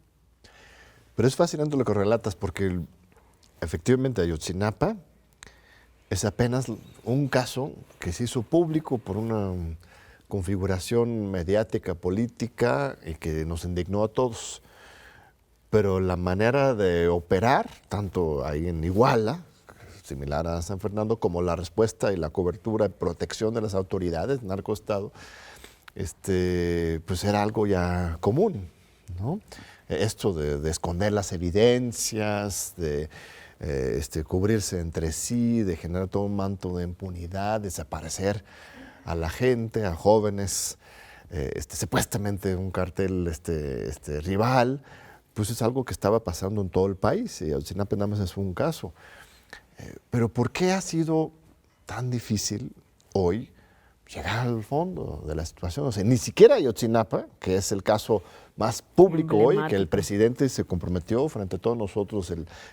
Pero es fascinante lo que relatas, porque efectivamente Ayotzinapa es apenas un caso que se hizo público por una configuración mediática, política, y que nos indignó a todos. Pero la manera de operar, tanto ahí en Iguala, similar a San Fernando, como la respuesta y la cobertura y protección de las autoridades, narcoestado, pues era algo ya común, ¿no? Esto de esconder las evidencias, de cubrirse entre sí, de generar todo un manto de impunidad, desaparecer a la gente, a jóvenes, supuestamente un cartel rival, pues es algo que estaba pasando en todo el país y Ayotzinapa nada más es un caso. Pero ¿por qué ha sido tan difícil hoy llegar al fondo de la situación? O sea, ni siquiera Ayotzinapa, que es el caso más público hoy, que el presidente se comprometió frente a todos nosotros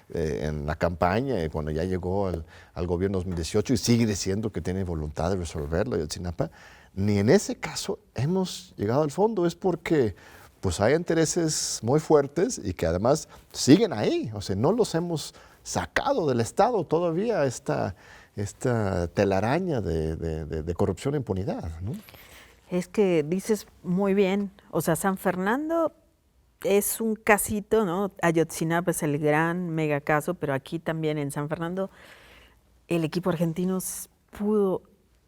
en la campaña, cuando ya llegó al gobierno 2018 y sigue diciendo que tiene voluntad de resolverlo, Ayotzinapa, ni en ese caso hemos llegado al fondo. Es porque pues hay intereses muy fuertes y que además siguen ahí. O sea, no los hemos sacado del Estado todavía esta telaraña de corrupción e impunidad, ¿no? Es que dices muy bien, o sea, San Fernando es un casito, ¿no? Ayotzinapa es el gran mega caso, pero aquí también en San Fernando el equipo argentino pudo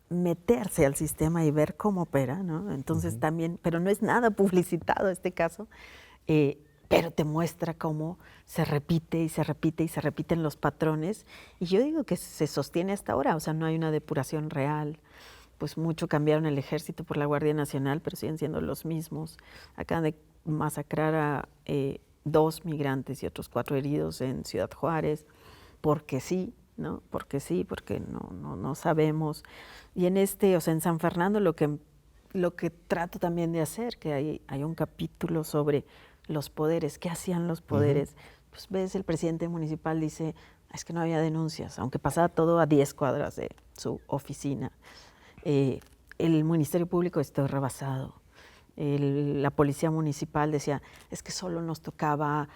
meterse al sistema y ver cómo opera, ¿no? Entonces también, pero no es nada publicitado este caso, pero te muestra cómo se repite y se repite y se repiten los patrones. Y yo digo que se sostiene hasta ahora, o sea, no hay una depuración real. Pues mucho cambiaron el ejército por la Guardia Nacional, pero siguen siendo los mismos. Acaban de masacrar a 2 migrantes y otros 4 heridos en Ciudad Juárez, porque sí, ¿no? Porque sí, porque no sabemos. Y en o sea, en San Fernando lo que trato también de hacer, que hay un capítulo sobre los poderes, ¿qué hacían los poderes? Pues ves, el presidente municipal dice, es que no había denuncias, aunque pasaba todo a 10 cuadras de su oficina. El Ministerio Público está rebasado. La Policía Municipal decía, es que solo nos tocaba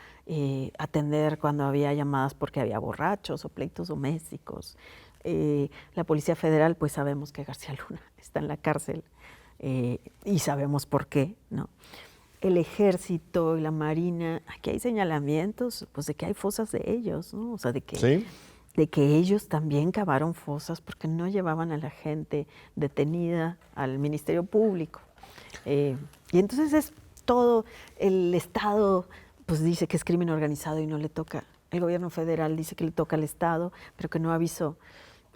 atender cuando había llamadas porque había borrachos o pleitos domésticos. La Policía Federal, pues sabemos que García Luna está en la cárcel y sabemos por qué, ¿no? El Ejército y la Marina, aquí hay señalamientos, pues de que hay fosas de ellos, ¿no? O sea, de que, ¿Sí? de que ellos también cavaron fosas porque no llevaban a la gente detenida al Ministerio Público. Y entonces es todo, el Estado pues dice que es crimen organizado y no le toca, el gobierno federal dice que le toca al Estado, pero que no avisó.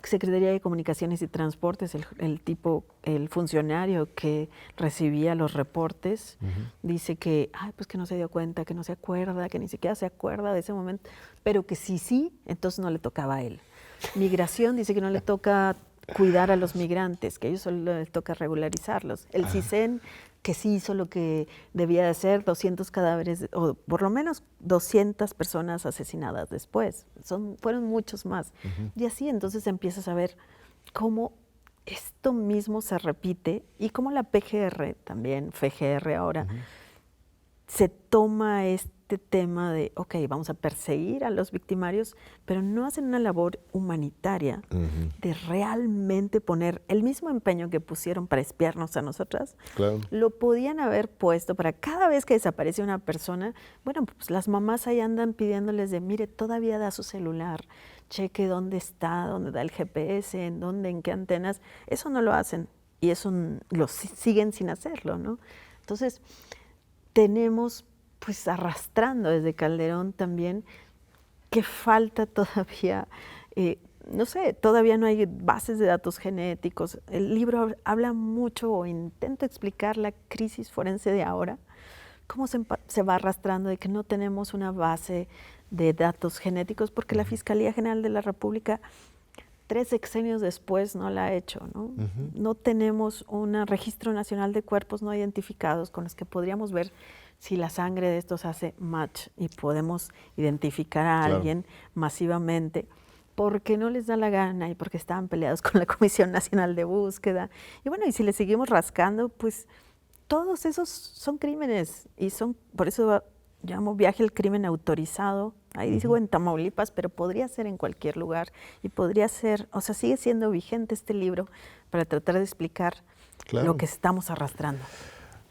Secretaría de Comunicaciones y Transportes, el funcionario que recibía los reportes, dice que, pues que no se dio cuenta, que no se acuerda, que ni siquiera se acuerda de ese momento, pero que sí, entonces no le tocaba a él. Migración dice que no le toca cuidar a los migrantes, que a ellos solo les toca regularizarlos. El CISEN, que sí hizo lo que debía de hacer, 200 cadáveres, o por lo menos 200 personas asesinadas después. Fueron muchos más. Y así entonces empiezas a ver cómo esto mismo se repite y cómo la PGR, también FGR ahora, se toma este tema de, ok, vamos a perseguir a los victimarios, pero no hacen una labor humanitaria de realmente poner el mismo empeño que pusieron para espiarnos a nosotras, Claro. lo podían haber puesto para cada vez que desaparece una persona. Bueno, pues las mamás ahí andan pidiéndoles de, mire, todavía da su celular, cheque dónde está, dónde da el GPS, en qué antenas. Eso no lo hacen y eso lo siguen sin hacerlo, ¿no? Entonces, tenemos pues arrastrando desde Calderón también que falta todavía, no sé, todavía no hay bases de datos genéticos. El libro habla mucho o intenta explicar la crisis forense de ahora, cómo se va arrastrando de que no tenemos una base de datos genéticos porque la Fiscalía General de la República 3 sexenios después no la ha hecho, ¿no? No tenemos un registro nacional de cuerpos no identificados con los que podríamos ver si la sangre de estos hace match y podemos identificar a alguien masivamente, porque no les da la gana y porque estaban peleados con la Comisión Nacional de Búsqueda. Y bueno, y si le seguimos rascando, pues todos esos son crímenes y son, por eso llamo viaje al crimen autorizado. Ahí digo en Tamaulipas, pero podría ser en cualquier lugar y podría ser, o sea, sigue siendo vigente este libro para tratar de explicar lo que estamos arrastrando.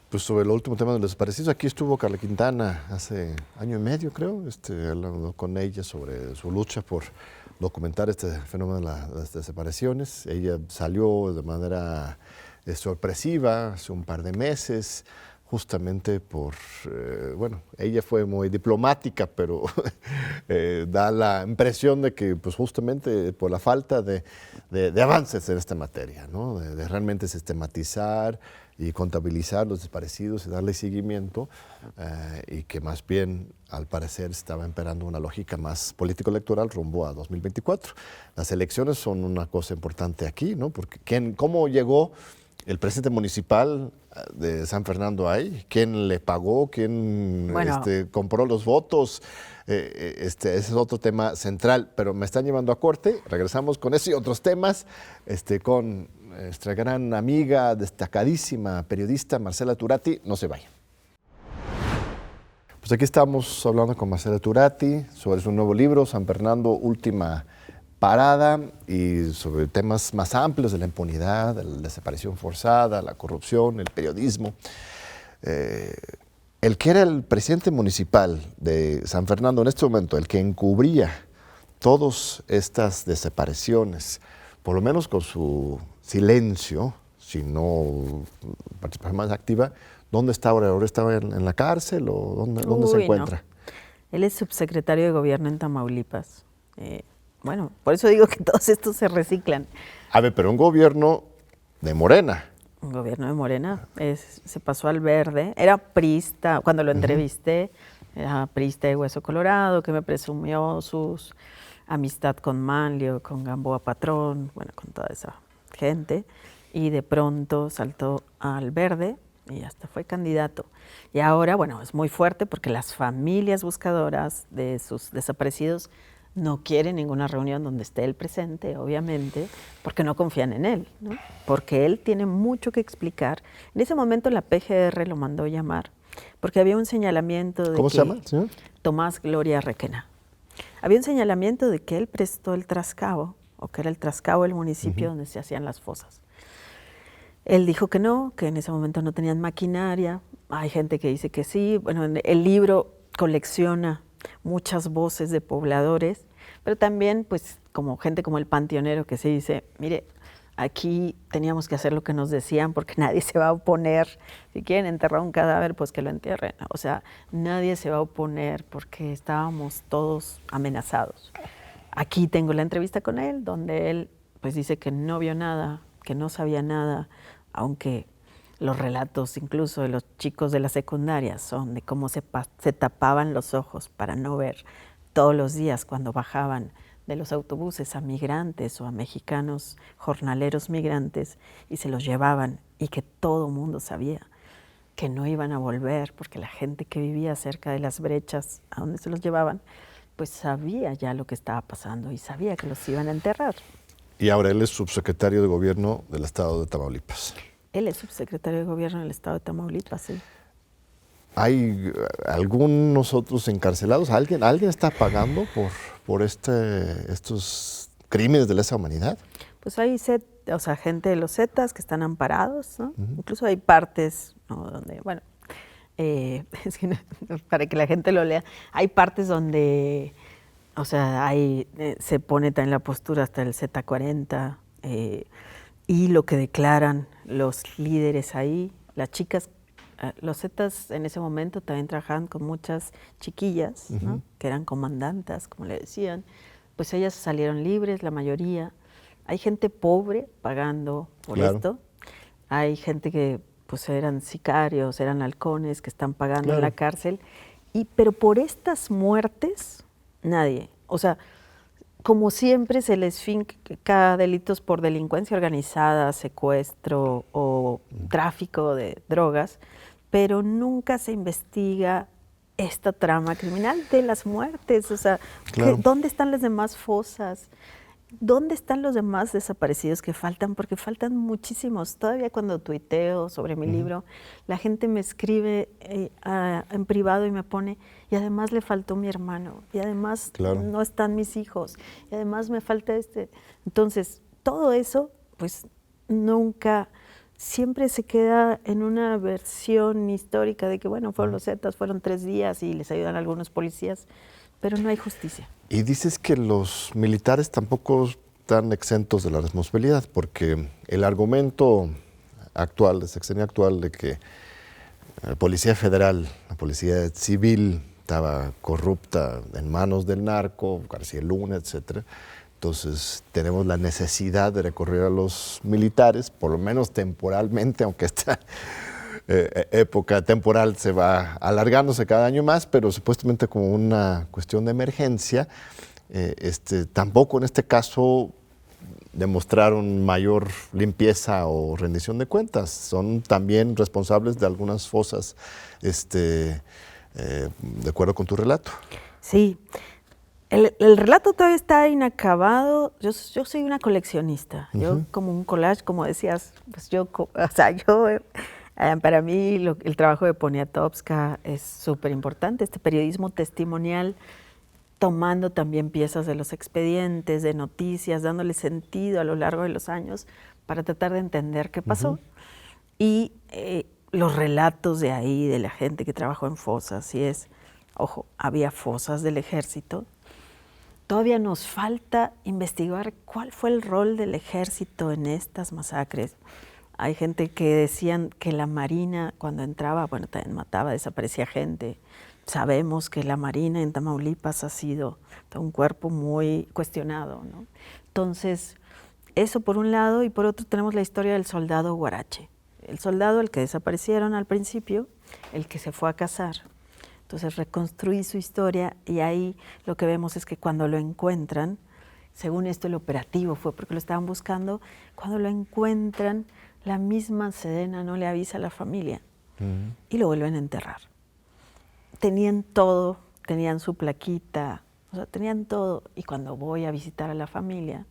Pues sobre el último tema de los desaparecidos, aquí estuvo Carla Quintana hace año y medio, creo, hablando con ella sobre su lucha por documentar este fenómeno de las desapariciones. Ella salió de manera sorpresiva hace un par de meses, justamente por, bueno, ella fue muy diplomática, pero da la impresión de que pues justamente por la falta de avances en esta materia, ¿no? de realmente sistematizar y contabilizar los desaparecidos y darle seguimiento, y que más bien, al parecer, estaba imperando una lógica más político-electoral rumbo a 2024. Las elecciones son una cosa importante aquí, ¿no? Porque ¿cómo llegó el presidente municipal de San Fernando ahí? ¿Quién le pagó? ¿Quién compró los votos? Ese es otro tema central, pero me están llevando a corte. Regresamos con eso y otros temas con nuestra gran amiga, destacadísima periodista Marcela Turati. No se vayan. Pues aquí estamos hablando con Marcela Turati sobre su nuevo libro, San Fernando, Última Parada, y sobre temas más amplios de la impunidad, de la desaparición forzada, la corrupción, el periodismo. El que era el presidente municipal de San Fernando en este momento, el que encubría todas estas desapariciones, por lo menos con su silencio, si no participación más activa, ¿dónde está ahora? ¿Ahora está en la cárcel o dónde se encuentra? No. Él es subsecretario de Gobierno en Tamaulipas. Bueno, por eso digo que todos estos se reciclan. A ver, pero un gobierno de Morena. Un gobierno de Morena. Se pasó al verde. Era priista, cuando lo entrevisté, era priista de Hueso Colorado, que me presumió su amistad con Manlio, con Gamboa Patrón, bueno, con toda esa gente. Y de pronto saltó al verde y hasta fue candidato. Y ahora, bueno, es muy fuerte porque las familias buscadoras de sus desaparecidos no quieren ninguna reunión donde esté él presente, obviamente, porque no confían en él, ¿no? Porque él tiene mucho que explicar. En ese momento la PGR lo mandó llamar, porque había un señalamiento de ¿Cómo se llama, señor? Tomás Gloria Requena. Había un señalamiento de que él prestó el trascabo o que era el Trascabo, el municipio donde se hacían las fosas. Él dijo que no, que en ese momento no tenían maquinaria. Hay gente que dice que sí. Bueno, el libro colecciona muchas voces de pobladores, pero también pues como gente como el Panteonero que se dice, mire, aquí teníamos que hacer lo que nos decían porque nadie se va a oponer. Si quieren enterrar un cadáver, pues que lo entierren. O sea, nadie se va a oponer porque estábamos todos amenazados. Aquí tengo la entrevista con él, donde él pues dice que no vio nada, que no sabía nada, aunque los relatos incluso de los chicos de la secundaria son de cómo se tapaban los ojos para no ver todos los días cuando bajaban de los autobuses a migrantes o a mexicanos jornaleros migrantes y se los llevaban y que todo el mundo sabía que no iban a volver porque la gente que vivía cerca de las brechas a donde se los llevaban pues sabía ya lo que estaba pasando y sabía que los iban a enterrar. Y ahora él es subsecretario de Gobierno del Estado de Tamaulipas. Él es subsecretario de Gobierno del Estado de Tamaulipas, sí. ¿Hay algunos otros encarcelados? ¿Alguien está pagando por estos crímenes de lesa humanidad? Pues hay gente de los Zetas que están amparados, ¿no? Incluso hay partes, ¿no? Donde, bueno, es que para que la gente lo lea, hay partes donde, o sea, se pone también la postura hasta el Z40 y lo que declaran los líderes ahí, las chicas. Los Zetas en ese momento también trabajaban con muchas chiquillas, ¿no? Que eran comandantas, como le decían. Pues ellas salieron libres, la mayoría. Hay gente pobre pagando por esto. Hay gente que pues eran sicarios, eran halcones que están pagando en la cárcel. Pero por estas muertes, nadie. O sea, como siempre se les finca delitos por delincuencia organizada, secuestro o tráfico de drogas, pero nunca se investiga esta trama criminal de las muertes. O sea, ¿dónde están las demás fosas? ¿Dónde están los demás desaparecidos que faltan? Porque faltan muchísimos. Todavía cuando tuiteo sobre mi libro, la gente me escribe en privado y me pone, y además le faltó mi hermano, y además no están mis hijos, y además me falta este. Entonces, todo eso, pues nunca, siempre se queda en una versión histórica de que, bueno, fueron los Zetas, fueron 3 días y les ayudan algunos policías, pero no hay justicia. Y dices que los militares tampoco están exentos de la responsabilidad, porque el argumento actual, el sexenio actual, de que la Policía Federal, la Policía Civil, estaba corrupta en manos del narco, García Luna, etcétera. Entonces tenemos la necesidad de recurrir a los militares, por lo menos temporalmente, aunque esta época temporal se va alargándose cada año más, pero supuestamente como una cuestión de emergencia. Tampoco en este caso demostraron mayor limpieza o rendición de cuentas. Son también responsables de algunas fosas, de acuerdo con tu relato. Sí. El relato todavía está inacabado. Yo soy una coleccionista. Yo como un collage, como decías, pues para mí el trabajo de Poniatowska es súper importante. Este periodismo testimonial, tomando también piezas de los expedientes, de noticias, dándole sentido a lo largo de los años para tratar de entender qué pasó. Y los relatos de ahí, de la gente que trabajó en fosas, ojo, había fosas del ejército. Todavía nos falta investigar cuál fue el rol del ejército en estas masacres. Hay gente que decían que la Marina cuando entraba, bueno, también mataba, desaparecía gente. Sabemos que la Marina en Tamaulipas ha sido un cuerpo muy cuestionado, ¿no? Entonces, eso por un lado, y por otro tenemos la historia del soldado Huarache. El soldado, el que desaparecieron al principio, el que se fue a cazar. Entonces reconstruí su historia y ahí lo que vemos es que cuando lo encuentran, según esto el operativo fue porque lo estaban buscando, cuando lo encuentran, la misma Sedena no le avisa a la familia y lo vuelven a enterrar. Tenían todo, tenían su plaquita, o sea, tenían todo. Y cuando voy a visitar a la familia,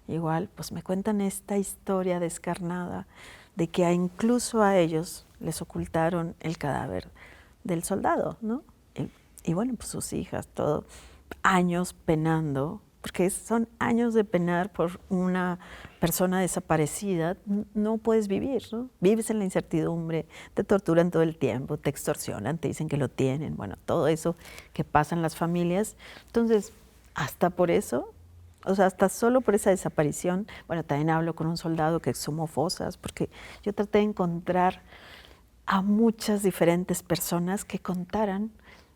igual, pues me cuentan esta historia descarnada de que incluso a ellos les ocultaron el cadáver del soldado, ¿no? Y bueno, pues sus hijas, todo, años penando porque son años de penar por una persona desaparecida. No puedes vivir, ¿no? Vives en la incertidumbre, te torturan todo el tiempo, te extorsionan, te dicen que lo tienen, bueno, todo eso que pasa en las familias. Entonces, hasta por eso, o sea, hasta solo por esa desaparición, bueno, también hablo con un soldado que exhumó fosas, porque yo traté de encontrar a muchas diferentes personas que contaran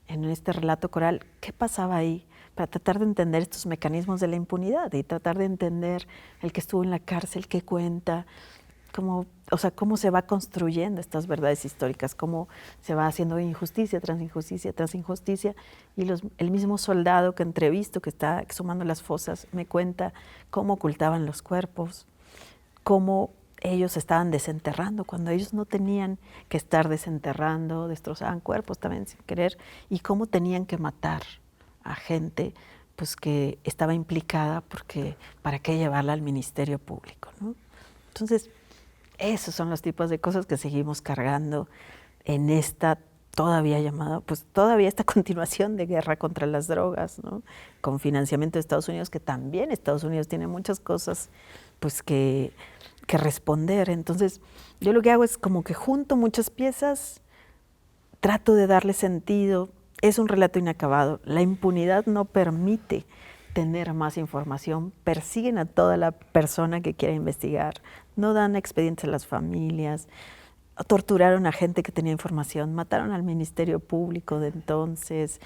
en este relato coral qué pasaba ahí, para tratar de entender estos mecanismos de la impunidad y tratar de entender el que estuvo en la cárcel, qué cuenta, cómo, o sea, cómo se va construyendo estas verdades históricas, cómo se va haciendo injusticia tras injusticia tras injusticia. Y el mismo soldado que entrevisto, que está exhumando las fosas, me cuenta cómo ocultaban los cuerpos, cómo ellos estaban desenterrando cuando ellos no tenían que estar desenterrando, destrozaban cuerpos también sin querer, y cómo tenían que matar a gente pues que estaba implicada, porque para qué llevarla al Ministerio Público, ¿no? Entonces, esos son los tipos de cosas que seguimos cargando en esta todavía llamada, pues todavía esta continuación de guerra contra las drogas, ¿no? Con financiamiento de Estados Unidos, que también Estados Unidos tiene muchas cosas pues que responder. Entonces, yo lo que hago es como que junto muchas piezas, trato de darle sentido. Es un relato inacabado. La impunidad no permite tener más información. Persiguen a toda la persona que quiera investigar. No dan expedientes a las familias. Torturaron a gente que tenía información. Mataron al Ministerio Público de entonces.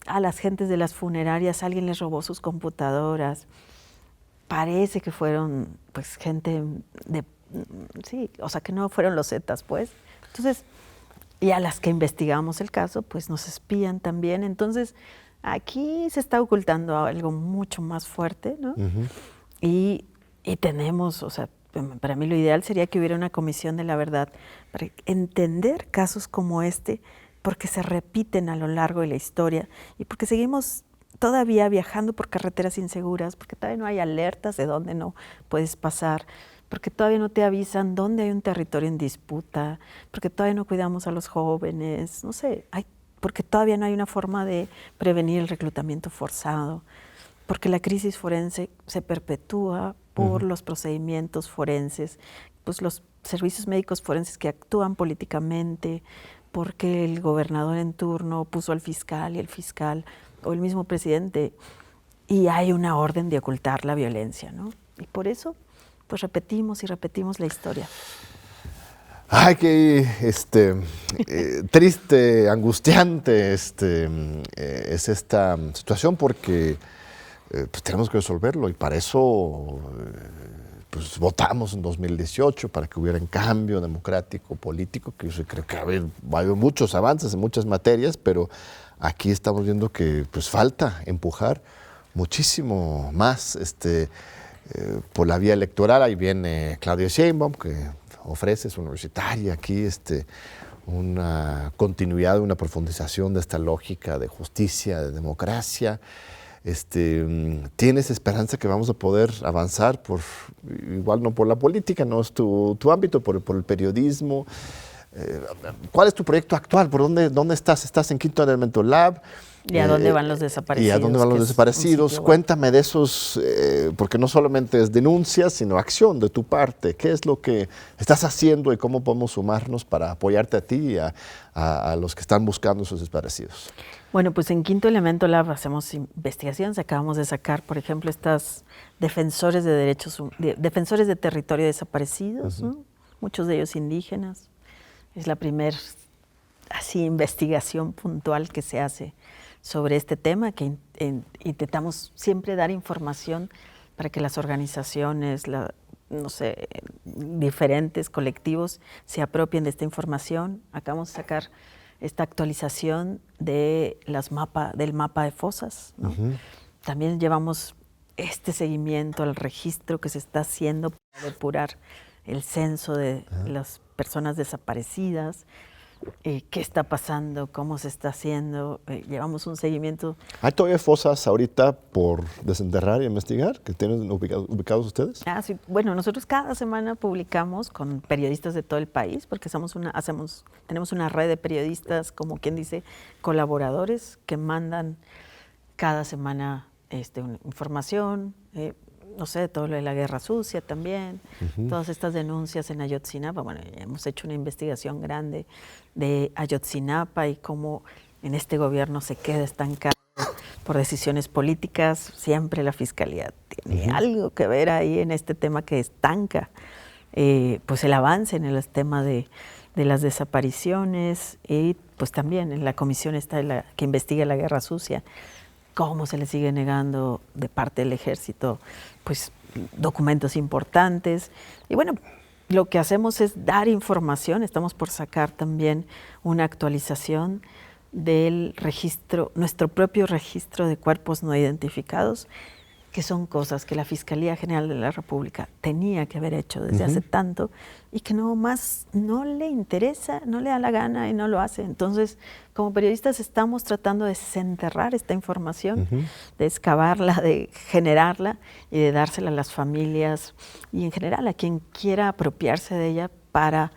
A las gentes de las funerarias, alguien les robó sus computadoras. Parece que fueron pues gente de... Sí, o sea, que no fueron los Zetas, pues. Entonces, y a las que investigamos el caso, pues nos espían también. Entonces, aquí se está ocultando algo mucho más fuerte, ¿no? Y tenemos, o sea, para mí lo ideal sería que hubiera una comisión de la verdad para entender casos como este, porque se repiten a lo largo de la historia y porque seguimos todavía viajando por carreteras inseguras, porque todavía no hay alertas de dónde no puedes pasar, porque todavía no te avisan dónde hay un territorio en disputa, porque todavía no cuidamos a los jóvenes, no sé, porque todavía no hay una forma de prevenir el reclutamiento forzado, porque la crisis forense se perpetúa por los procedimientos forenses, pues los servicios médicos forenses que actúan políticamente, porque el gobernador en turno puso al fiscal y el fiscal o el mismo presidente, y hay una orden de ocultar la violencia, ¿no? Y por eso pues repetimos y repetimos la historia. Ay, qué triste, angustiante es esta situación, porque pues tenemos que resolverlo, y para eso pues votamos en 2018 para que hubiera un cambio democrático, político, que yo creo que ha habido muchos avances en muchas materias, pero aquí estamos viendo que pues falta empujar muchísimo más por la vía electoral. Ahí viene Claudia Sheinbaum, que ofrece, es universitaria aquí, una continuidad, una profundización de esta lógica de justicia, de democracia. ¿Tienes esperanza que vamos a poder avanzar igual no por la política, no es tu ámbito, por el periodismo? ¿Cuál es tu proyecto actual? ¿Por dónde estás? ¿Estás en Quinto Elemento Lab? ¿Y a dónde van los desaparecidos? ¿Y a dónde van los desaparecidos? Cuéntame de esos, porque no solamente es denuncia, sino acción de tu parte. ¿Qué es lo que estás haciendo y cómo podemos sumarnos para apoyarte a ti y a los que están buscando esos desaparecidos? Bueno, pues en Quinto Elemento Lab hacemos investigaciones. Acabamos de sacar, por ejemplo, estas defensores de derechos, defensores de territorio desaparecidos, ¿no? Muchos de ellos indígenas. Es la primera investigación puntual que se hace sobre este tema, que intentamos siempre dar información para que las organizaciones, no sé, diferentes colectivos se apropien de esta información. Acabamos de sacar esta actualización del mapa de fosas, ¿no? También llevamos este seguimiento al registro que se está haciendo para depurar el censo de las personas desaparecidas. ¿Qué está pasando? ¿Cómo se está haciendo? Llevamos un seguimiento. ¿Hay todavía fosas ahorita por desenterrar y investigar que tienen ubicados ustedes? Sí. Bueno, nosotros cada semana publicamos con periodistas de todo el país, porque tenemos una red de periodistas, como quien dice, colaboradores, que mandan cada semana información, no sé, todo lo de la guerra sucia también, todas estas denuncias en Ayotzinapa. Bueno, hemos hecho una investigación grande de Ayotzinapa y cómo en este gobierno se queda estancado por decisiones políticas. Siempre la Fiscalía tiene algo que ver ahí en este tema que estanca pues el avance en el tema de las desapariciones, y pues también en la comisión está que investiga la guerra sucia, cómo se le sigue negando de parte del ejército pues documentos importantes. Y bueno, lo que hacemos es dar información. Estamos por sacar también una actualización del registro, nuestro propio registro de cuerpos no identificados, que son cosas que la Fiscalía General de la República tenía que haber hecho desde hace tanto y que no le interesa, no le da la gana y no lo hace. Entonces, como periodistas estamos tratando de desenterrar esta información, de excavarla, de generarla y de dársela a las familias y en general a quien quiera apropiarse de ella para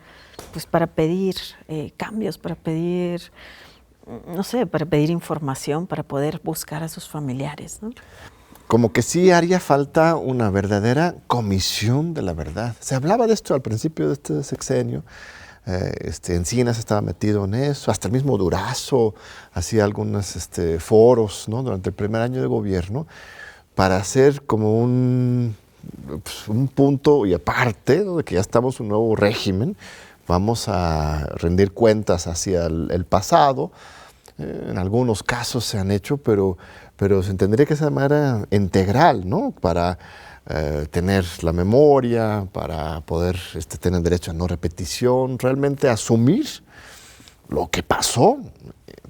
pedir cambios, para pedir, no sé, para pedir información, para poder buscar a sus familiares, ¿no? Como que sí haría falta una verdadera comisión de la verdad. Se hablaba de esto al principio de este sexenio. Encinas estaba metido en eso, hasta el mismo Durazo hacía algunos foros, ¿no?, durante el primer año de gobierno para hacer como un punto y aparte, ¿no?, de que ya estamos en un nuevo régimen, vamos a rendir cuentas hacia el pasado. En algunos casos se han hecho, pero se tendría que ser de manera integral, ¿no?, para tener la memoria, para poder tener derecho a no repetición, realmente asumir lo que pasó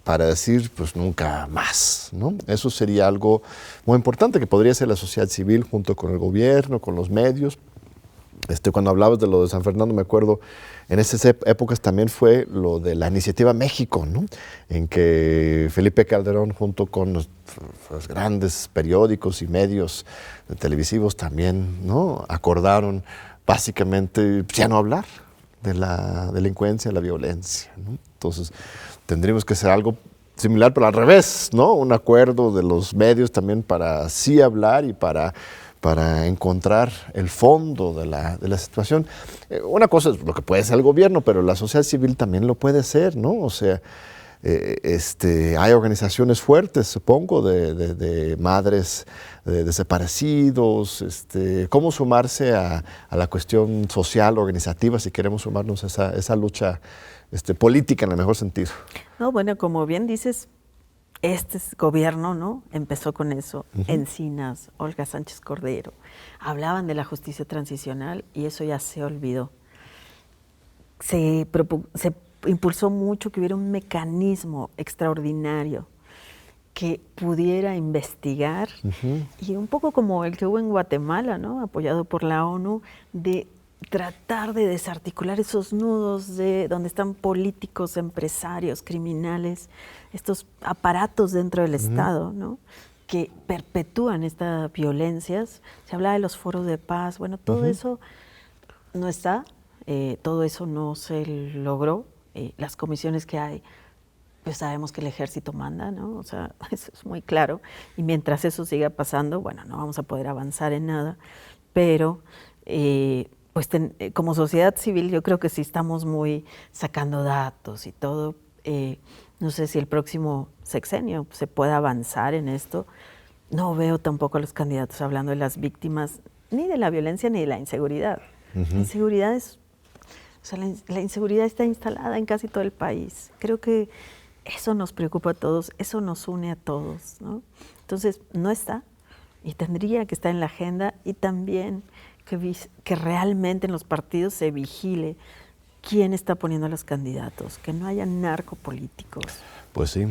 para decir, pues nunca más, ¿no? Eso sería algo muy importante que podría ser la sociedad civil junto con el gobierno, con los medios. Cuando hablabas de lo de San Fernando, me acuerdo, en esas épocas también fue lo de la Iniciativa México, ¿no?, en que Felipe Calderón, junto con los grandes periódicos y medios televisivos también, ¿no?, acordaron básicamente ya no hablar de la delincuencia, de la violencia, ¿no? Entonces, tendríamos que hacer algo similar, pero al revés, ¿no?, un acuerdo de los medios también para sí hablar y para encontrar el fondo de la situación. Una cosa es lo que puede ser el gobierno, pero la sociedad civil también lo puede ser, ¿no? O sea, hay organizaciones fuertes, supongo, de madres de desaparecidos, cómo sumarse a la cuestión social, organizativa, si queremos sumarnos a esa lucha política en el mejor sentido. No, bueno, como bien dices, este gobierno, ¿no?, empezó con eso. Encinas, Olga Sánchez Cordero, hablaban de la justicia transicional y eso ya se olvidó. Se impulsó mucho que hubiera un mecanismo extraordinario que pudiera investigar, y un poco como el que hubo en Guatemala, ¿no?, apoyado por la ONU, de tratar de desarticular esos nudos de donde están políticos, empresarios, criminales, estos aparatos dentro del Estado, ¿no?, que perpetúan estas violencias. Se hablaba de los foros de paz. Bueno, todo eso no está, todo eso no se logró. Las comisiones que hay, pues sabemos que el ejército manda, ¿no? O sea, eso es muy claro. Y mientras eso siga pasando, bueno, no vamos a poder avanzar en nada. Pero pues como sociedad civil yo creo que sí estamos muy sacando datos y todo. No sé si el próximo sexenio se pueda avanzar en esto. No veo tampoco a los candidatos hablando de las víctimas, ni de la violencia ni de la inseguridad. La inseguridad la inseguridad está instalada en casi todo el país. Creo que eso nos preocupa a todos, eso nos une a todos, ¿no? Entonces, no está y tendría que estar en la agenda, y también que realmente en los partidos se vigile quién está poniendo a los candidatos, que no haya narcopolíticos. Pues sí.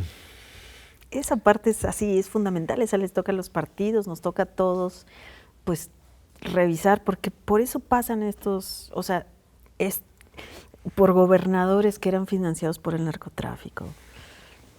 Esa parte es así, es fundamental, esa les toca a los partidos, nos toca a todos, pues revisar, porque por eso pasan estos, o sea, es por gobernadores que eran financiados por el narcotráfico,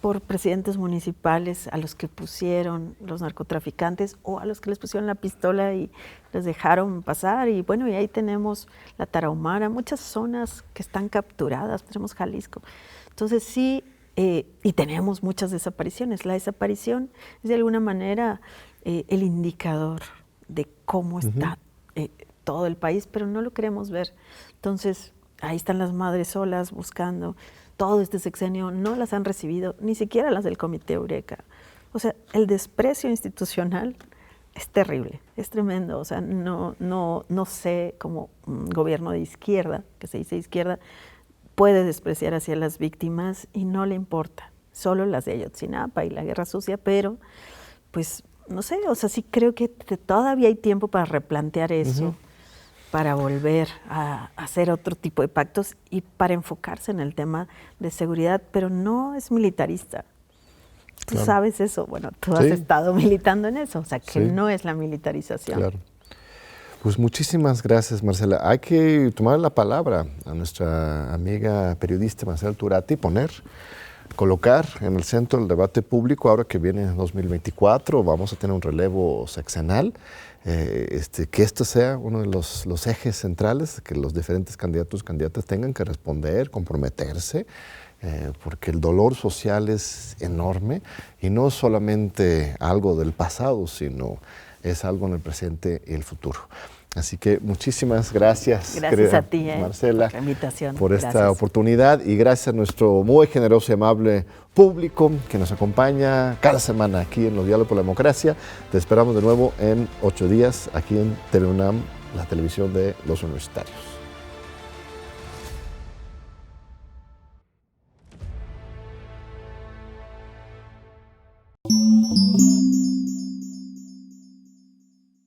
por presidentes municipales a los que pusieron los narcotraficantes o a los que les pusieron la pistola y les dejaron pasar. Y bueno, y ahí tenemos la Tarahumara, muchas zonas que están capturadas, tenemos Jalisco. Entonces sí y tenemos muchas desapariciones. La desaparición es de alguna manera el indicador de cómo está todo el país, pero no lo queremos ver. Entonces, ahí están las madres solas buscando. Todo este sexenio no las han recibido, ni siquiera las del Comité Eureka. O sea, el desprecio institucional es terrible, es tremendo. O sea, no sé cómo un gobierno de izquierda, que se dice izquierda, puede despreciar hacia las víctimas y no le importa. Solo las de Ayotzinapa y la Guerra Sucia, pero pues no sé, o sea, sí creo que todavía hay tiempo para replantear eso, para volver a hacer otro tipo de pactos y para enfocarse en el tema de seguridad, pero no es militarista. Tú sabes eso, bueno, tú has estado militando en eso, o sea, que no es la militarización. Claro. Pues muchísimas gracias, Marcela. Hay que tomar la palabra a nuestra amiga periodista Marcela Turati y colocar en el centro del debate público, ahora que viene 2024, vamos a tener un relevo sexenal, que esto sea uno de los ejes centrales, que los diferentes candidatos y candidatas tengan que responder, comprometerse, porque el dolor social es enorme y no solamente algo del pasado, sino es algo en el presente y el futuro. Así que muchísimas gracias. Gracias a ti, Marcela, por la invitación. por esta oportunidad y gracias a nuestro muy generoso y amable público que nos acompaña cada semana aquí en Los Diálogos por la Democracia. Te esperamos de nuevo en 8 días aquí en TV UNAM, la televisión de los universitarios.